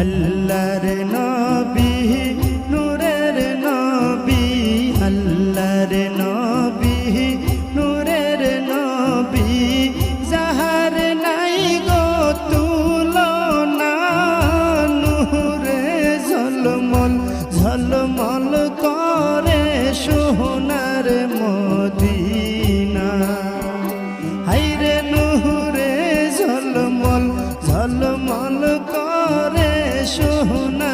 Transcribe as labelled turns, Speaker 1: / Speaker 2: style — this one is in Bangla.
Speaker 1: আল্লাহর নবী নূরের নবী আল্লাহর নবী নূরের নবী যাহার নাই গো তুলনা নূরে ঝলমল ঝলমল করে সোনার মদিনা হায়রে নূরে ঝলমল ঝলমল করে সোনা